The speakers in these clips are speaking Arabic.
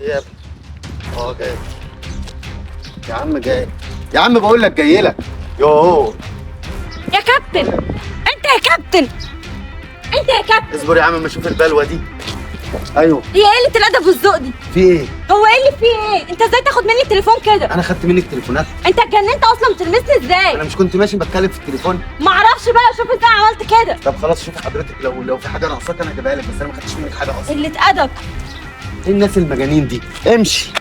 ايه يا ابني؟ جاي يا عم، جاي يا عم، بقول لك جاي لك. يوه يا كابتن، انت يا كابتن، انت يا كابتن. اصبر يا عم اما اشوف البلوه دي. ايوه، هي ايه اللي الادب والذوق دي؟ في ايه؟ هو ايه اللي فيه ايه؟ انت ازاي تاخد مني التليفون كده؟ انا خدت منك تليفونات؟ انت اتجننت اصلا، بتلمسني ازاي؟ انا مش كنت ماشي بتكلم في التليفون؟ معرفش بقى، شوف ازاي عملت كده. طب خلاص شوفي حضرتك، لو في حاجه ناقصاك انا هجيبها لك، بس انا ما خدتش منك حاجه اصلا. قلة ادب. ايه الناس المجانين دي؟ امشي.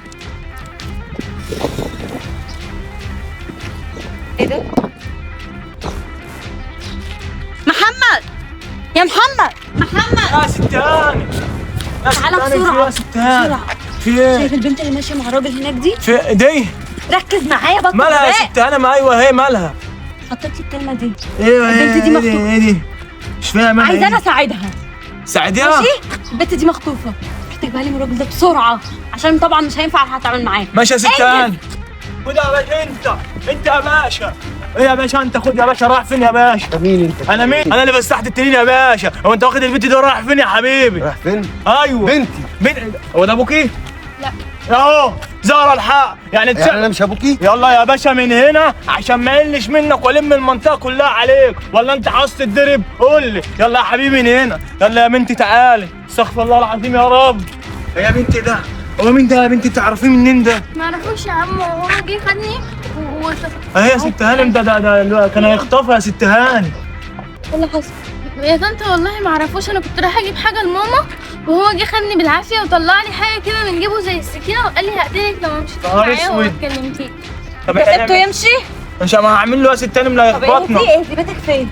ايه ده؟ محمد، يا محمد، محمد يا ست هاني، تعالى بسرعة يا ست هاني، بسرعة. في ايه؟ شايف البنت اللي ماشية مع الراجل هناك دي؟ في ايدي؟ ركز معايا، بطل مالها يا غباء. ست هاني؟ ما ايوه هي مالها؟ حطيت لي الكلمة دي. ايوه البنت دي مخطوفة. ايه دي؟ مش فاهم انا. عايزة انا اساعدها. ساعديها؟ ماشي؟ البنت دي مخطوفة، محتاج بالي من الراجل ده بسرعة، عشان طبعا مش هينفع هتعامل معاه. ماشي يا ست انجز. هاني. خد يا باشا، انت يا باشا. ايه يا باشا انت؟ خد يا باشا. رايح فين يا باشا؟ انت مين انت؟ انا مين؟ انا اللي فسحت التنين يا باشا. هو انت واخد البنت دي رايح فين يا حبيبي؟ رايح فين؟ ايوه بنتي. هو ده ابوكي؟ لا. اهو زهره الحق يعني يعني انا مش ابوكي؟ يلا يا باشا من هنا عشان ما يقلش منك والم المنطقه كلها عليك، ولا انت عاوز تتضرب؟ قول لي. يلا يا حبيبي من هنا. يلا يا بنتي تعالي. استغفر الله العظيم يا رب. يا بنتي ده هو مين ده يا بنتي؟ تعرفيه منين ده؟ ما اعرفوش يا عم، هو جه خدني اهي يا ست هانم. ده كان هيخطفها يا ست هانم. ايه اللي حصل؟ يا طنط والله ما اعرفوش. انا كنت رايحه اجيب حاجه لماما وهو جه خدني بالعافيه وطلع لي حاجه كده من جيبه زي السكينه وقال لي هقتلك لو ما مشيتيش نهار معايا وما اسود. اتكلمتيش. طب انت سبته يمشي؟ مش ما هعمل له يا ست هانم لا طب يخبطنا. اهدي بيتك فين؟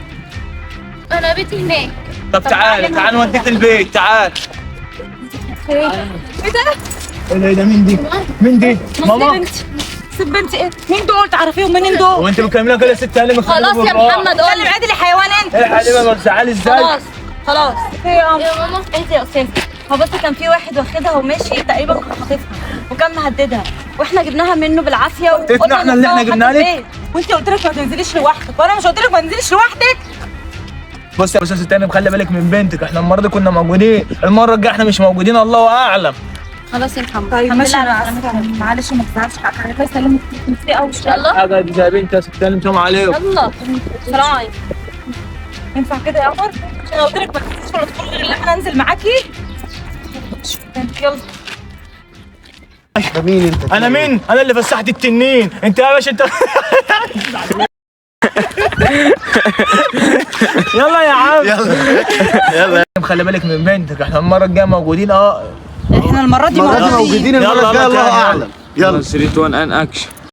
انا بيتي هناك. طب تعالى نوديك البيت. تعال. فين؟ ايه ده؟ ايه ده؟ مين دي؟ مين دي؟ ماما. بنتي، سيب بنتي. ايه؟ مين دول؟ تعرفيهم منين دول؟ هو انت مكمله كده يا ست هانم؟ خلاص يا محمد، قول لي عادل يا حيوان انت. ايه يا حبيبي ما تزعلي ازاي؟ خلاص ايه يا ماما اهدي يا استاذ. هو بس كان في واحد واخدها وماشي تقريبا كان خاطفها وكان مهددها، واحنا جبناها منه بالعافيه خطتنا احنا اللي احنا جبناها لك؟ وانت قلت لك ما تنزليش لوحدك، وانا مش قلت لك ما تنزليش لوحدك؟ بص يا ست هانم، خلي بالك من بنتك. احنا المره دي كنا موجودين، المره الجايه احنا مش موجودين، الله اعلم. خلاص يا محمد. طيب ماشي، انا معلش ما تزعلش حقك، انا يسلمك تنسي او ان شاء الله. حاجه زي بنت يا ست هانم، سلام عليكم. يلا سلام عليكم. ينفع كده يا قمر؟ انا قلت لك ما تنسيش ولا تدخلي غير لما انا انزل معاكي. يلا. انت مين انت؟ انا مين؟ انا اللي فسحت التنين. انت يا باشا انت يلا يا عم. يلا خلي بالك من بنتك. احنا المره الجايه موجودين. احنا المره دي موجودين، المره الجايه الله اعلم. يلا 3 2 1 ان اكشن.